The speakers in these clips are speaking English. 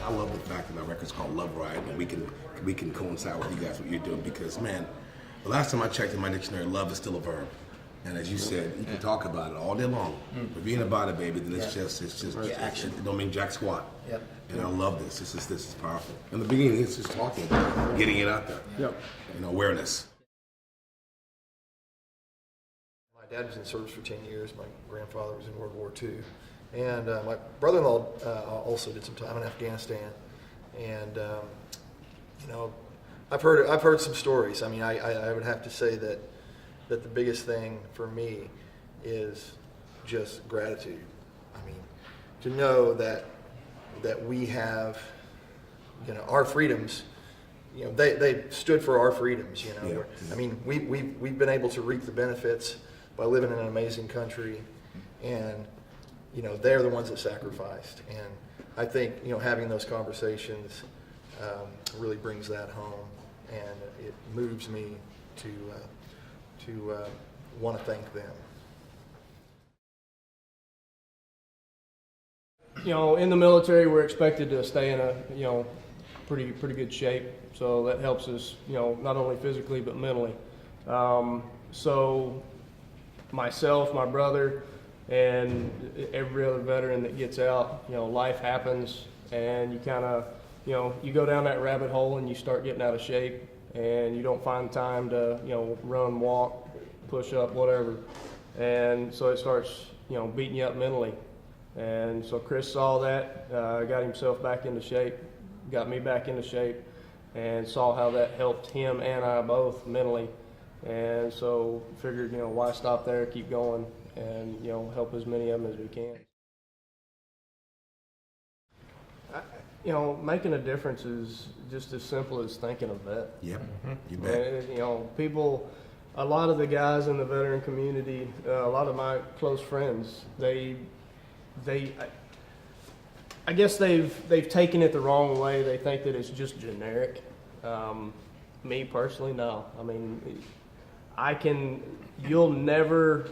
I love the fact that our record's called Love Riot, and we can coincide with you guys what you're doing, because man, the last time I checked in my dictionary, love is still a verb. And as you said, you can talk about it all day long. But being about it, baby, then it's just action. It don't mean jack squat. Yep. And I love this. This is powerful. In the beginning, it's just talking about it, getting it out there. Yep. Awareness. My dad was in service for 10 years. My grandfather was in World War II. And my brother-in-law also did some time in Afghanistan. And, I've heard some stories. I mean, I would have to say that the biggest thing for me is just gratitude. I mean, to know that we have, our freedoms. They stood for our freedoms. Yeah. I mean, we've been able to reap the benefits by living in an amazing country, and they're the ones that sacrificed. And I think having those conversations really brings that home, and it moves me to want to thank them. In the military, we're expected to stay in a pretty good shape, so that helps us not only physically but mentally. So myself, my brother, and every other veteran that gets out, life happens, and you kind of you go down that rabbit hole and you start getting out of shape, and you don't find time to run, walk, push up, whatever, and so it starts beating you up mentally. And so Chris saw that, got himself back into shape, got me back into shape, and saw how that helped him and I both mentally. And so figured, why stop there, keep going, and help as many of them as we can. Making a difference is just as simple as thanking a vet. Yep, you bet. People, a lot of the guys in the veteran community, a lot of my close friends, I guess they've taken it the wrong way. They think that it's just generic. Me personally, no. I mean, you'll never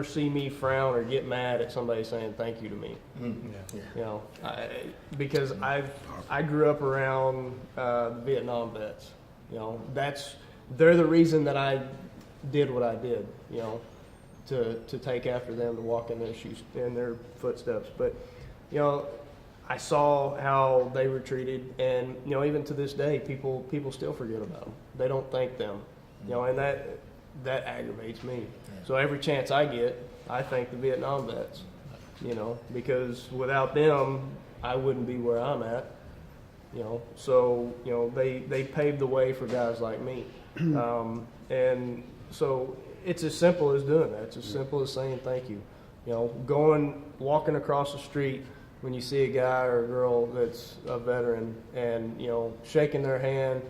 see me frown or get mad at somebody saying thank you to me. Because I grew up around Vietnam vets. They're the reason that I did what I did. To take after them, to walk in their shoes, in their footsteps. But I saw how they were treated, and even to this day, people still forget about them. They don't thank them, and that aggravates me. So every chance I get, I thank the Vietnam vets, because without them, I wouldn't be where I'm at. So they paved the way for guys like me, and so it's as simple as doing that. It's as simple as saying thank you. Walking across the street when you see a guy or a girl that's a veteran, and shaking their hand,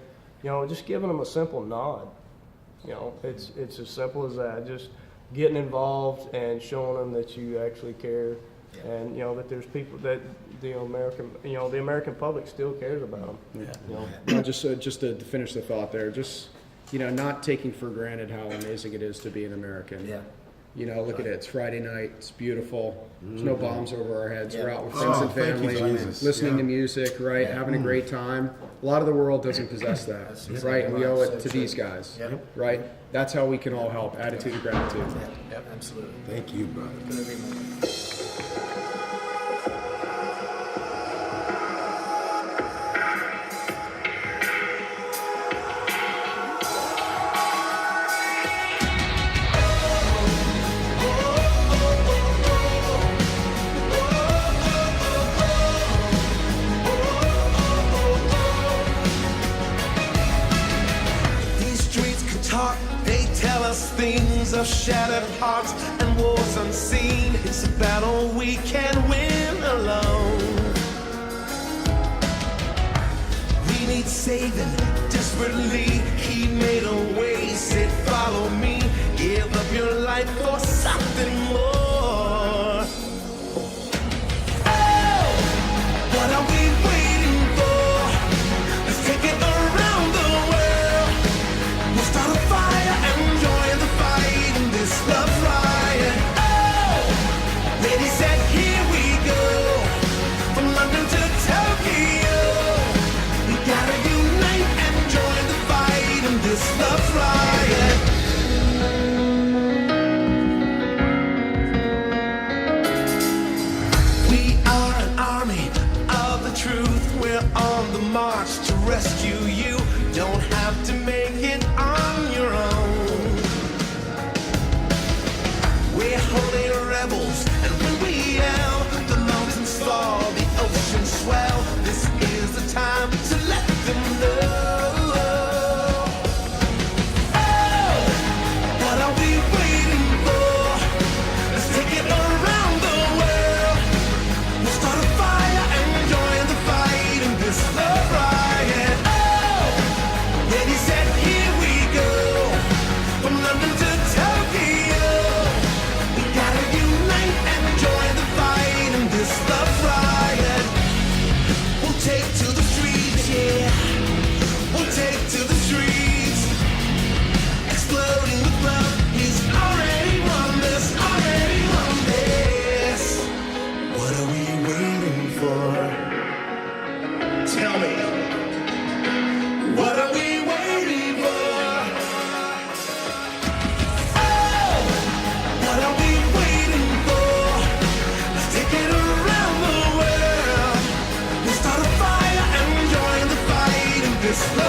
just giving them a simple nod. It's as simple as that. Just getting involved and showing them that you actually care, and that there's people that the American public still cares about them. Just to finish the thought there, just not taking for granted how amazing it is to be an American. Yeah. Look at it. It's Friday night. It's beautiful. There's no bombs over our heads. We're out with friends and family, listening to music, right? Having a great time. A lot of the world doesn't possess that, right? And we owe it to these guys, right? That's how we can all help. Attitude of gratitude. Yep, absolutely. Thank you, brother. Couldn't agree more. They tell us things of shattered hearts and wars unseen. It's a battle we can't win alone. We need saving desperately. He made a way, said follow me. Give up your life for something more. Oh, what are we waiting for? Let's take it around the world. We'll start a fire and join the fight in this love riot. Oh, ready, set, here we go. From London to Tokyo. riot. We are an army of the truth. We're on the march to rescue you. Don't have to make it on your own. We're holy rebels, and when we yell, the mountains fall, the oceans swell. This is the time to let them know. Oh, what are we waiting for? Let's take it around the world. We'll start a fire and join the fight in this love riot. Oh, then he said, here we go, from London to Tokyo. We gotta unite and join the fight in this love riot. We'll take to the streets, yeah. We'll take to the streets. Exploding with love, he's already won this, already won this. What are we waiting for? Tell me. What are we waiting for? Oh, what are we waiting for? Let's take it around the world. We'll start a fire and join the fight in this love.